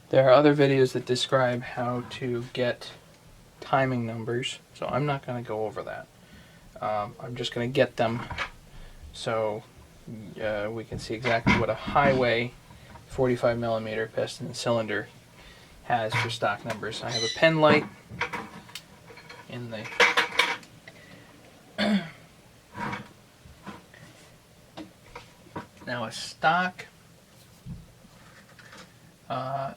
There are other videos that describe how to get timing numbers, so I'm not going to go over that. I'm just going to get them so we can see exactly what a hyway 45mm piston cylinder has for stock numbers. I have a pen light in the now a stock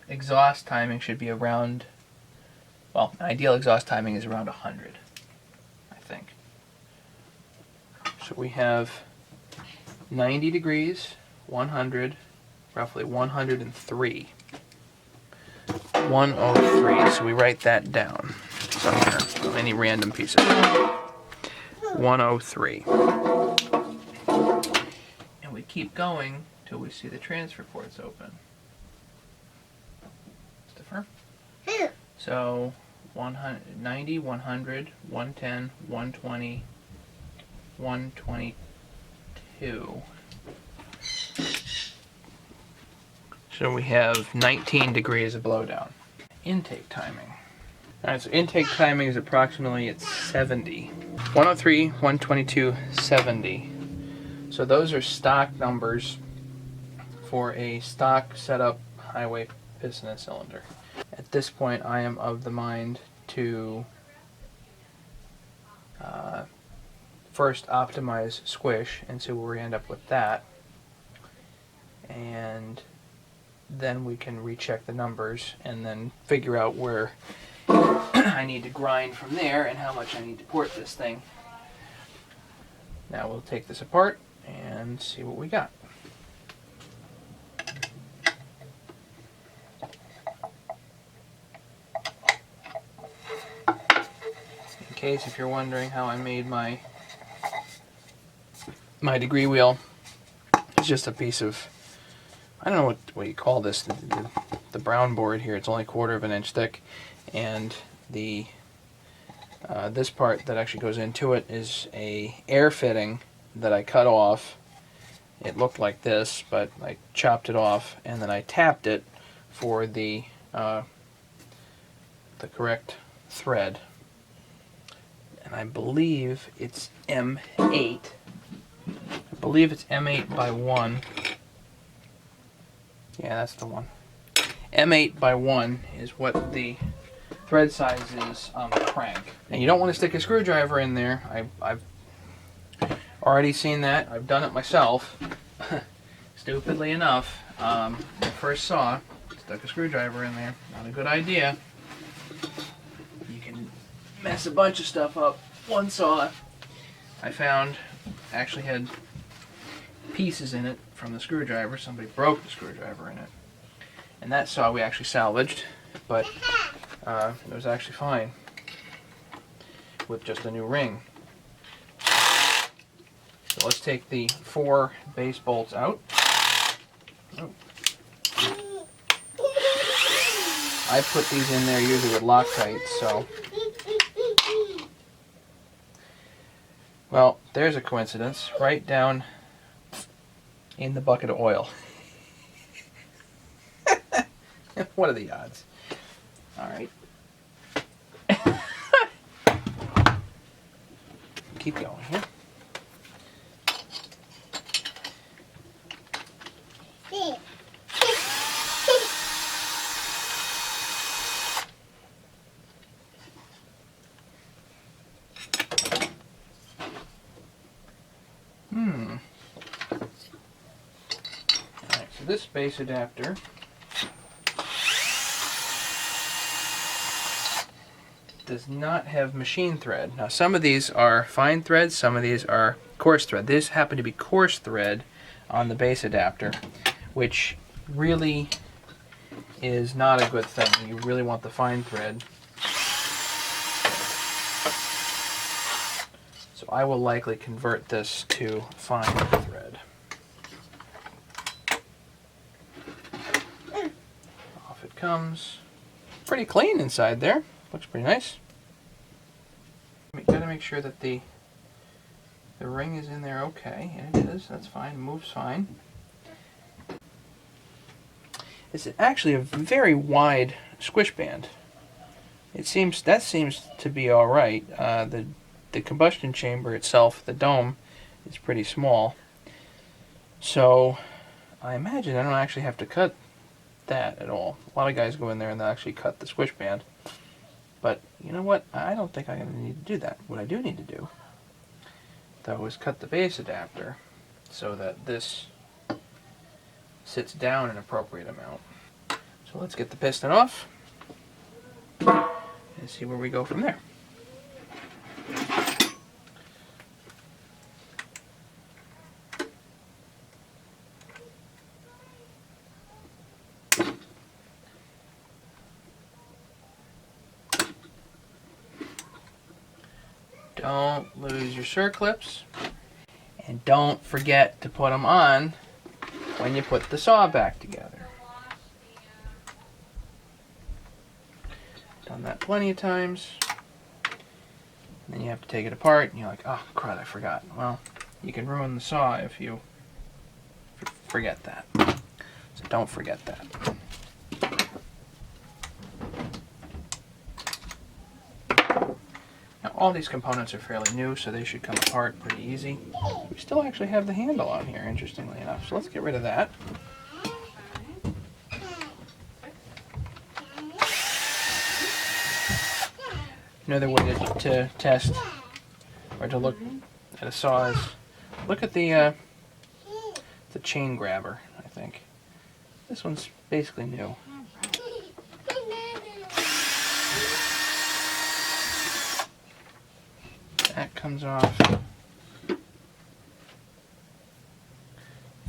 exhaust timing should be around, well, ideal exhaust timing is around 100, I think. So we have 90 degrees, 100, roughly 103. 103, so we write that down somewhere, any random piece of it. 103. And we keep going till we see the transfer ports open. Stiffer? So 90, 100, 110, 120, 122. So we have 19 degrees of blowdown. Intake timing. Alright, so intake timing is approximately at 70. 103, 122, 70. So those are stock numbers for a stock setup hyway piston and cylinder. At this point, I am of the mind to first optimize squish and see where we end up with that, and then we can recheck the numbers and then figure out where I need to grind from there and how much I need to port this thing. Now we'll take this apart and see what we got. In case if you're wondering how I made my degree wheel, it's just a piece of, I don't know what you call this, the brown board here. It's only 1/4 of an inch thick, and the this part that actually goes into it is a air fitting that I cut off. It looked like this, but I chopped it off and then I tapped it for the correct thread, and I believe it's M8. I believe it's M8 by 1. Yeah, that's the one. M8 by 1 is what the thread size is on the crank. And you don't want to stick a screwdriver in there. I've already seen that. I've done it myself. Stupidly enough, when I first saw, stuck a screwdriver in there. Not a good idea. You can mess a bunch of stuff up. One saw I found actually had pieces in it from the screwdriver. Somebody broke the screwdriver in it. And that saw we actually salvaged, but it was actually fine with just a new ring. So let's take the 4 base bolts out. Oh. I put these in there usually with Loctite, so. Well, there's a coincidence. Right down in the bucket of oil. What are the odds? Alright. Keep going here. Alright, so this base adapter does not have machine thread. Now some of these are fine thread, some of these are coarse thread. This happened to be coarse thread on the base adapter, which really is not a good thing. You really want the fine thread. So I will likely convert this to fine thread. Off it comes. Pretty clean inside there. Looks pretty nice. Gotta make sure that the ring is in there okay, and it is. That's fine. Moves fine. is actually a very wide squish band. That seems to be all right. The combustion chamber itself, the dome, is pretty small. So I imagine I don't actually have to cut that at all. A lot of guys go in there and they actually cut the squish band. But you know what? I don't think I'm going to need to do that. What I do need to do, though, is cut the base adapter so that this sits down an appropriate amount. So let's get the piston off and see where we go from there. Don't lose your circlips, and don't forget to put them on when you put the saw back together. Done that plenty of times. And then you have to take it apart and you're like, oh crud, I forgot. Well, you can ruin the saw if you forget that. So don't forget that. Now all these components are fairly new, so they should come apart pretty easy. We still actually have the handle on here, interestingly enough. So let's get rid of that. Another way to test or to look at a saw is look at the chain grabber, I think. This one's basically new. That comes off.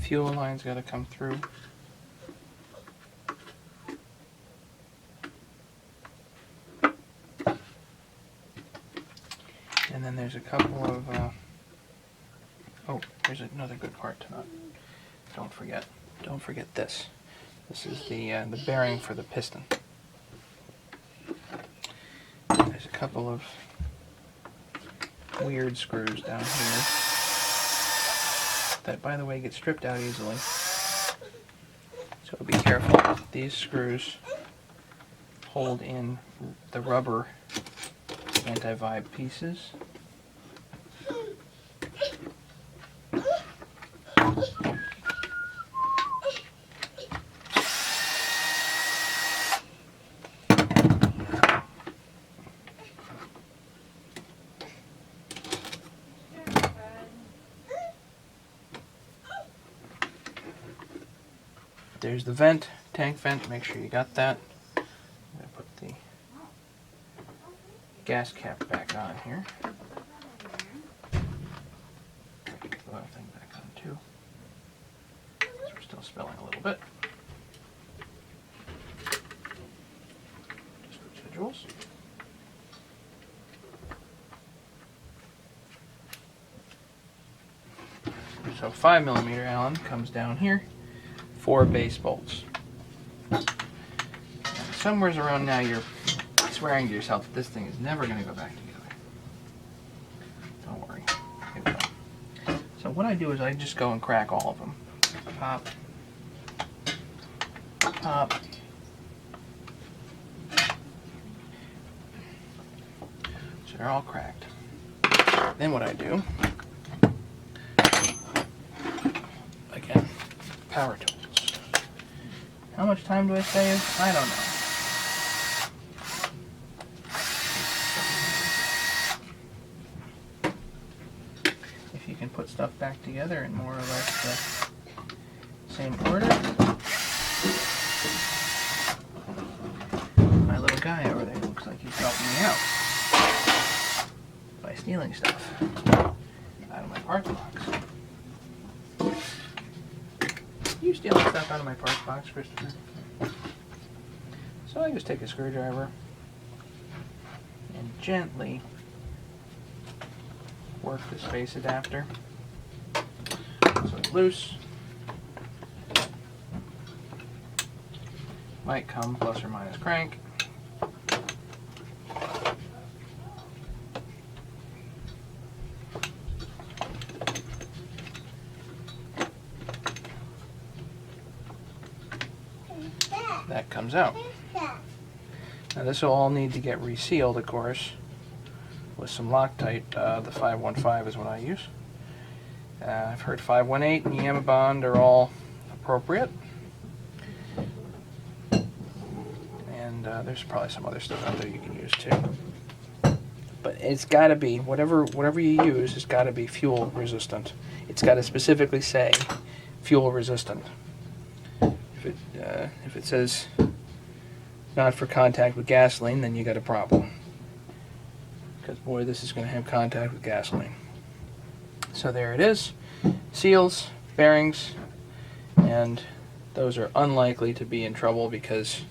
Fuel line's got to come through. And then there's a couple of, oh, there's another good part to not, don't forget this. This is the bearing for the piston. There's a couple of weird screws down here that, by the way, get stripped out easily. So be careful. These screws hold in the rubber anti-vibe pieces. There's the vent, tank vent, make sure you got that. I'm going to put the gas cap back on here. Put the oil thing back on too. So we're still spilling a little bit. Just residuals. So 5mm Allen comes down here. 4 base bolts. And somewhere around now you're swearing to yourself that this thing is never going to go back together. Don't worry. It will. So what I do is I just go and crack all of them. Pop. Pop. So they're all cracked. Then what I do, again, power tools. How much time do I save? I don't know. If you can put stuff back together in more or less the same order. My little guy over there looks like he's helping me out by stealing stuff out of my parts box. You stealing stuff out of my parts box, Christopher? So I just take a screwdriver and gently work the space adapter so it's loose. Might come plus or minus crank. comes out. Now this will all need to get resealed, of course, with some Loctite. The 515 is what I use. I've heard 518 and Yama Bond are all appropriate. And there's probably some other stuff out there you can use too. But it's got to be, whatever you use, it's got to be fuel resistant. It's got to specifically say fuel resistant. If it says not for contact with gasoline, then you got a problem. Because boy, this is going to have contact with gasoline. So there it is. Seals, bearings, and those are unlikely to be in trouble because,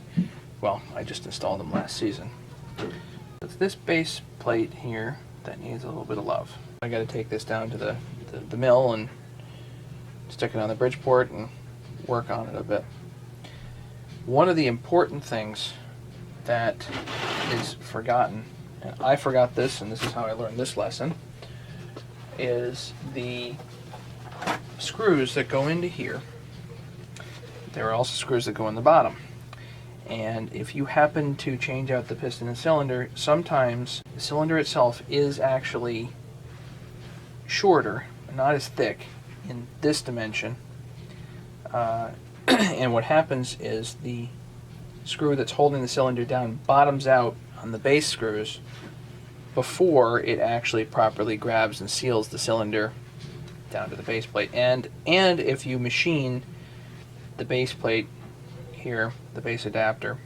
well, I just installed them last season. It's this base plate here that needs a little bit of love. I got to take this down to the mill and stick it on the Bridgeport and work on it a bit. One of the important things that is forgotten, and I forgot this, and this is how I learned this lesson, is the screws that go into here. There are also screws that go in the bottom. And if you happen to change out the piston and cylinder, sometimes the cylinder itself is actually shorter, not as thick in this dimension. And what happens is the screw that's holding the cylinder down bottoms out on the base screws before it actually properly grabs and seals the cylinder down to the base plate. And if you machine the base plate here, the base adapter,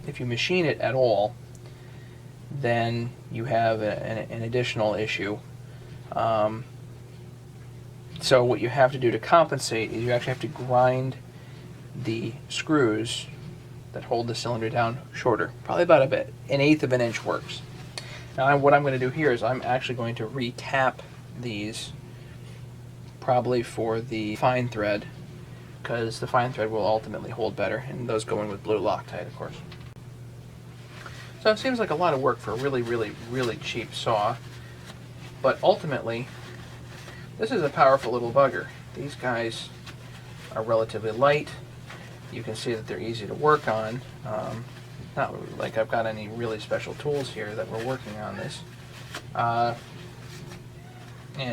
if you machine it at all, then you have an additional issue. So what you have to do to compensate is you actually have to grind the screws that hold the cylinder down shorter, probably about an 1/8 of an inch works. Now what I'm going to do here is I'm actually going to re-tap these, probably for the fine thread, because the fine thread will ultimately hold better, and those go in with blue Loctite, of course. So it seems like a lot of work for a really, really, really cheap saw, but ultimately this is a powerful little bugger. These guys are relatively light. You can see that they're easy to work on. Not like I've got any really special tools here that we're working on this. And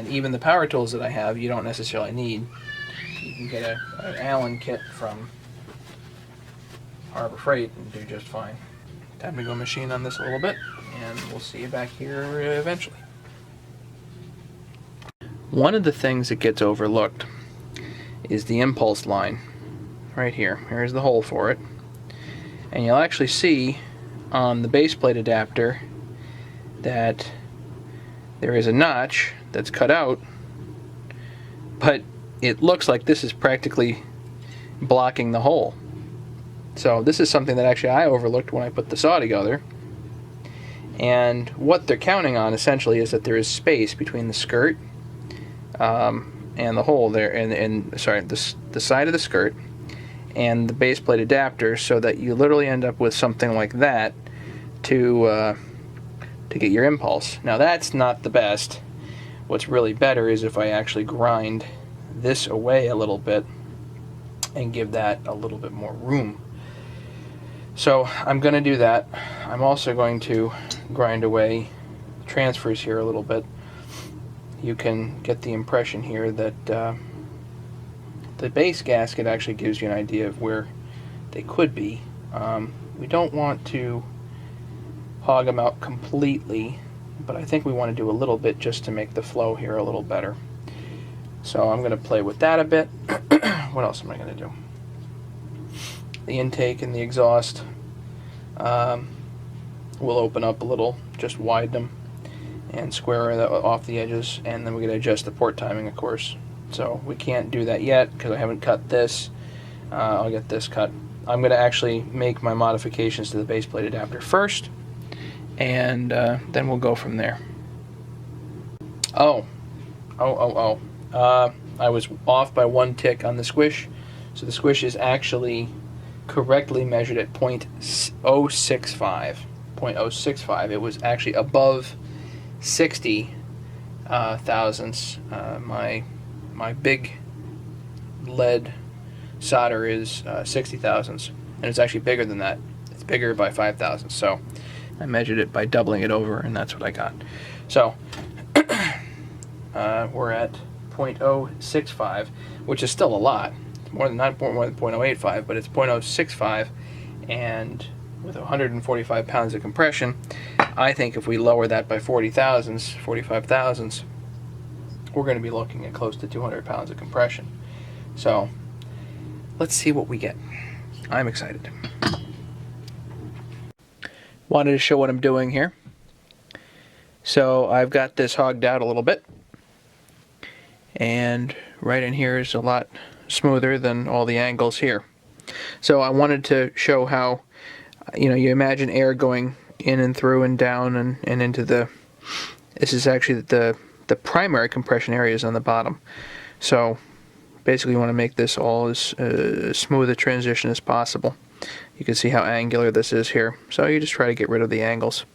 even the power tools that I have, you don't necessarily need. You can get an Allen kit from Harbor Freight and do just fine. Time to go machine on this a little bit, and we'll see you back here eventually. One of the things that gets overlooked is the impulse line. Right here. Here's the hole for it. And you'll actually see on the base plate adapter that there is a notch that's cut out, but it looks like this is practically blocking the hole. So this is something that actually I overlooked when I put the saw together. And what they're counting on essentially is that there is space between the skirt and the hole there, and sorry, the side of the skirt and the base plate adapter, so that you literally end up with something like that to get your impulse. Now that's not the best. What's really better is if I actually grind this away a little bit and give that a little bit more room. So I'm going to do that. I'm also going to grind away transfers here a little bit. You can get the impression here that the base gasket actually gives you an idea of where they could be. We don't want to hog them out completely, but I think we want to do a little bit just to make the flow here a little better. So I'm going to play with that a bit. What else am I going to do? The intake and the exhaust will open up a little, just widen them and square that off the edges, and then we're going to adjust the port timing, of course. So we can't do that yet because I haven't cut this. I'll get this cut. I'm going to actually make my modifications to the base plate adapter first, and then we'll go from there. I was off by 1 tick on the squish. So the squish is actually correctly measured at 0.065. 0.065. It was actually above 60 thousandths. My big lead solder is 60 thousandths. and it's actually bigger than that. It's bigger by 5 thousandths. So I measured it by doubling it over, and that's what I got. So we're at 0.065, which is still a lot. It's more than, not more than 0.085, but it's 0.065, and with 145 pounds of compression, I think if we lower that by 40 thousandths, 45 thousandths, we're going to be looking at close to 200 pounds of compression. So let's see what we get. I'm excited. Wanted to show what I'm doing here. So I've got this hogged out a little bit, and right in here is a lot smoother than all the angles here. So I wanted to show how, you imagine air going in and through and down and into the, this is actually the primary compression area is on the bottom. So basically you want to make this all as smooth a transition as possible. You can see how angular this is here. So you just try to get rid of the angles.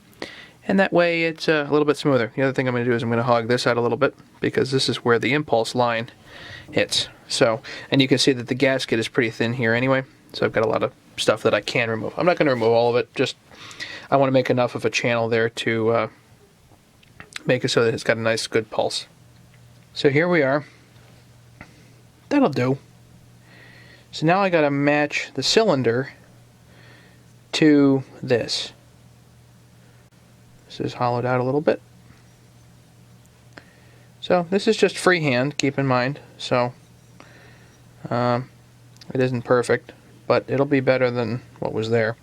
And that way it's a little bit smoother. The other thing I'm going to do is I'm going to hog this out a little bit, because this is where the impulse line hits. So, and you can see that the gasket is pretty thin here anyway. So I've got a lot of stuff that I can remove. I'm not going to remove all of it, just I want to make enough of a channel there to make it so that it's got a nice good pulse. So here we are. That'll do. So now I got to match the cylinder to this. This is hollowed out a little bit. So this is just freehand, keep in mind. So it isn't perfect, but it'll be better than what was there.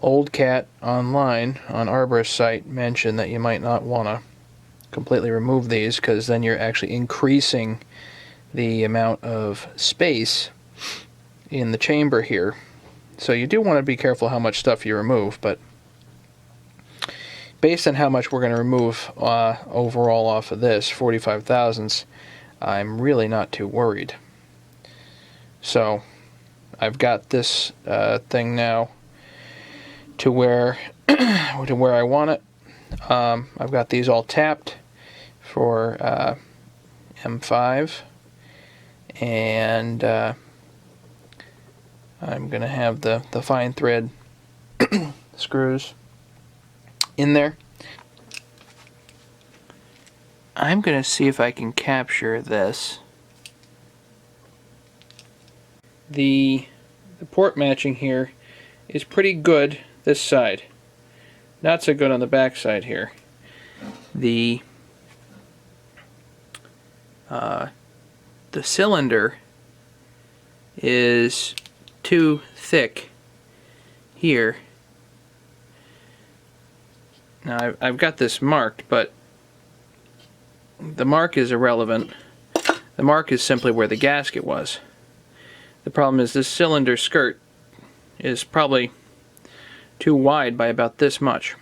Old Cat online on Arborist's site mentioned that you might not want to completely remove these, because then you're actually increasing the amount of space in the chamber here. So you do want to be careful how much stuff you remove, but based on how much we're going to remove overall off of this, 45 thousandths, I'm really not too worried. So I've got this thing now to where I want it. I've got these all tapped for M5, and I'm going to have the fine thread screws in there. I'm going to see if I can capture this. The port matching here is pretty good this side. Not so good on the back side here. The cylinder is too thick here. Now I've got this marked, but the mark is irrelevant. The mark is simply where the gasket was. The problem is this cylinder skirt is probably too wide by about this much.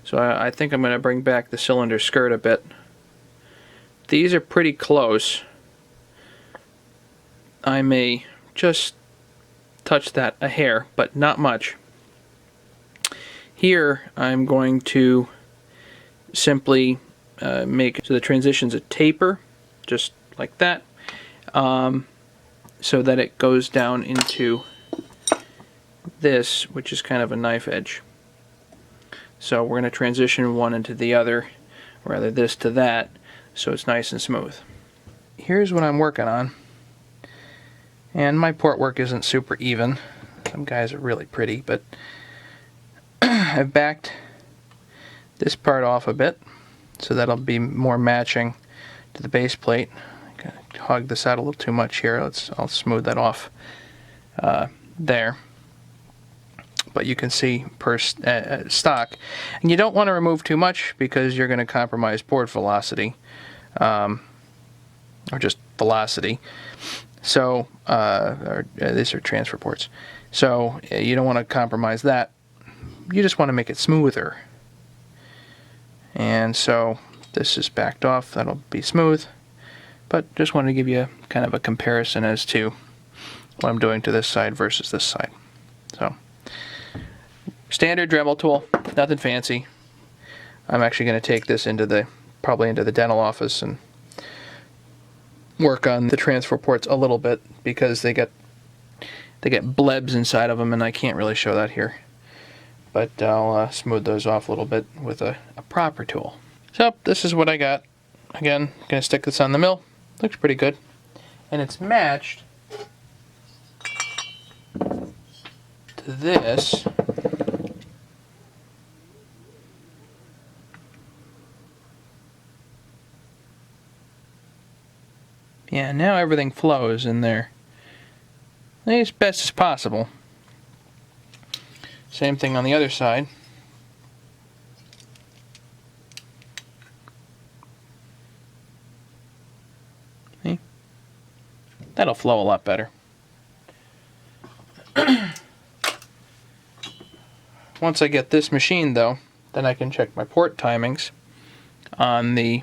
So I think I'm going to bring back the cylinder skirt a bit. These are pretty close. I may just touch that a hair, but not much. Here I'm going to simply make so the transition's a taper, just like that, so that it goes down into this, which is kind of a knife edge. So we're going to transition one into the other, or rather this to that, so it's nice and smooth. Here's what I'm working on. And my port work isn't super even. Some guys are really pretty, but I've backed this part off a bit, so that'll be more matching to the base plate. I kind of hog this out a little too much here. I'll smooth that off there. But you can see per stock. And you don't want to remove too much, because you're going to compromise port velocity, or just velocity. So these are transfer ports. So you don't want to compromise that. You just want to make it smoother. And so this is backed off. That'll be smooth. But just wanted to give you kind of a comparison as to what I'm doing to this side versus this side. So standard Dremel tool, nothing fancy. I'm actually going to take this into probably into the dental office and work on the transfer ports a little bit because they get blebs inside of them, and I can't really show that here. But I'll smooth those off a little bit with a proper tool. So this is what I got. Again, gonna stick this on the mill. Looks pretty good, and it's matched to this. Yeah, now everything flows in there as best as possible. Same thing on the other side. See? That'll flow a lot better. Once I get this machined though, then I can check my port timings on the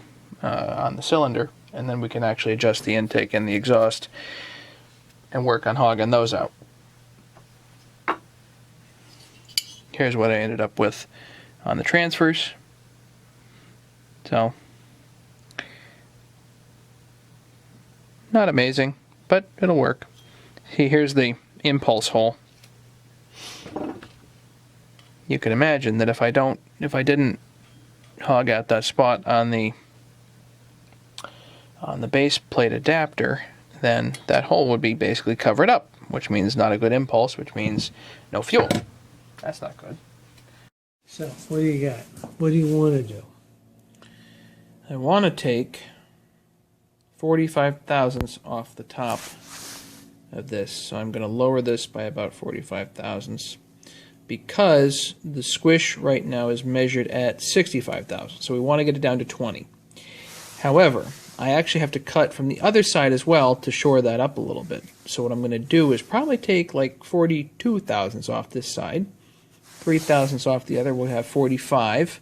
cylinder, and then we can actually adjust the intake and the exhaust and work on hogging those out. Here's what I ended up with on the transfers. So, not amazing, but it'll work. See, here's the impulse hole. You can imagine that if I didn't hog out that spot on the base plate adapter, then that hole would be basically covered up, which means not a good impulse, which means no fuel. That's not good. So, what do you got? What do you want to do? I want to take 45 thousandths off the top of this. So I'm going to lower this by about 45 thousandths because the squish right now is measured at 65 thousandths. So we want to get it down to 20. However, I actually have to cut from the other side as well to shore that up a little bit. So what I'm going to do is probably take like 42 thousandths off this side, 3 thousandths off the other. We'll have 45.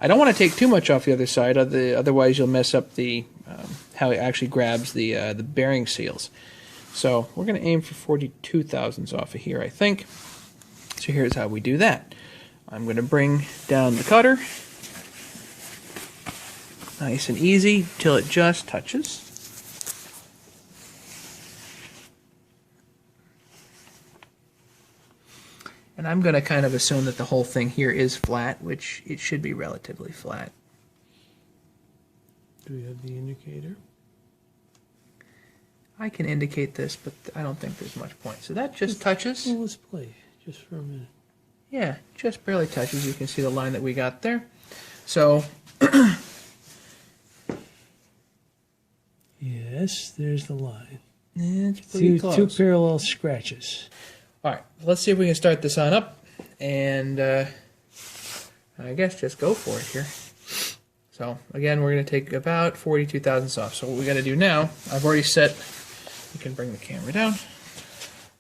I don't want to take too much off the other side, otherwise you'll mess up the how it actually grabs the bearing seals. So we're going to aim for 42 thousandths off of here, I think. So here's how we do that. I'm going to bring down the cutter, nice and easy, till it just touches. And I'm going to kind of assume that the whole thing here is flat, which it should be relatively flat. Do we have the indicator? I can indicate this, but I don't think there's much point. So that just touches. Well, let's play just for a minute. Yeah, just barely touches. You can see the line that we got there. So, yes, there's the line. It's pretty close. Two parallel scratches. All right, let's see if we can start this on up, and I guess just go for it here. So again, we're going to take about 42 thousandths off. So what we got to do now, I've already set, you can bring the camera down,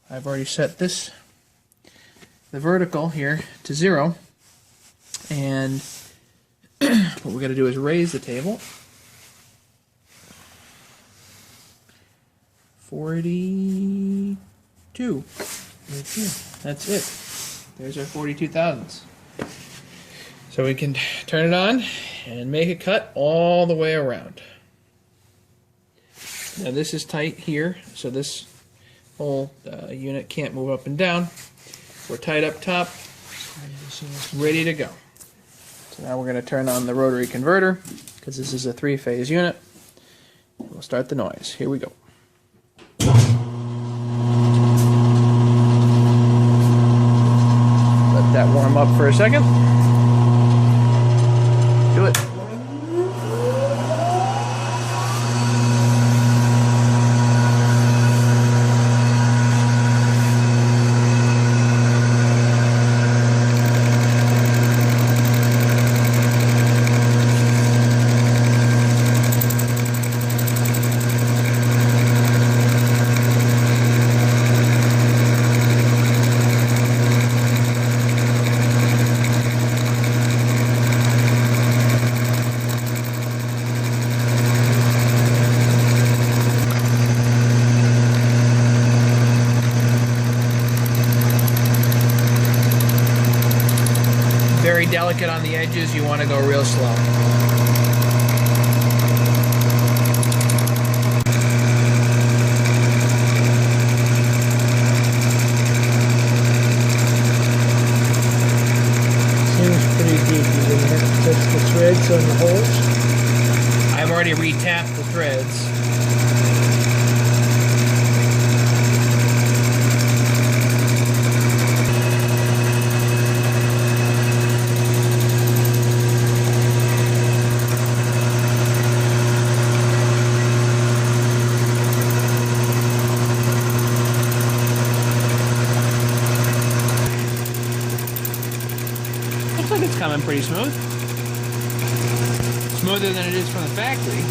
I've already set the vertical here to 0, and what we got to do is raise the table. 42. That's it. There's our 42 thousandths. So we can turn it on and make a cut all the way around. Now this is tight here, so this whole unit can't move up and down. We're tight up top, ready to go. So now we're going to turn on the rotary converter, because this is a 3-phase unit. We'll start the noise. Here we go. Let that warm up for a second. Do it. Very delicate on the edges, you want to go real slow. threads on the holes? I've already retapped the threads. Looks like it's coming pretty smooth. Smoother than it is from the factory.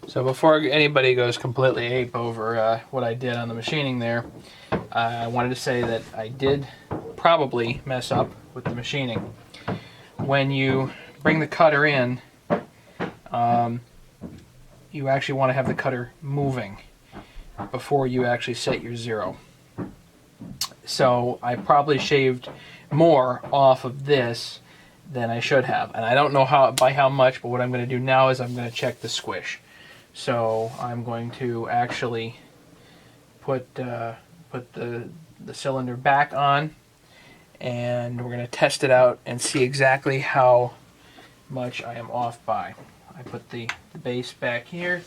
So before anybody goes completely ape over what I did on the machining there, I wanted to say that I did probably mess up with the machining. When you bring the cutter in, you actually want to have the cutter moving before you actually set your zero. So I probably shaved more off of this than I should have, and I don't know by how much, but what I'm going to do now is I'm going to check the squish. So I'm going to actually put the cylinder back on, and we're going to test it out and see exactly how much I am off by. I put the base back here,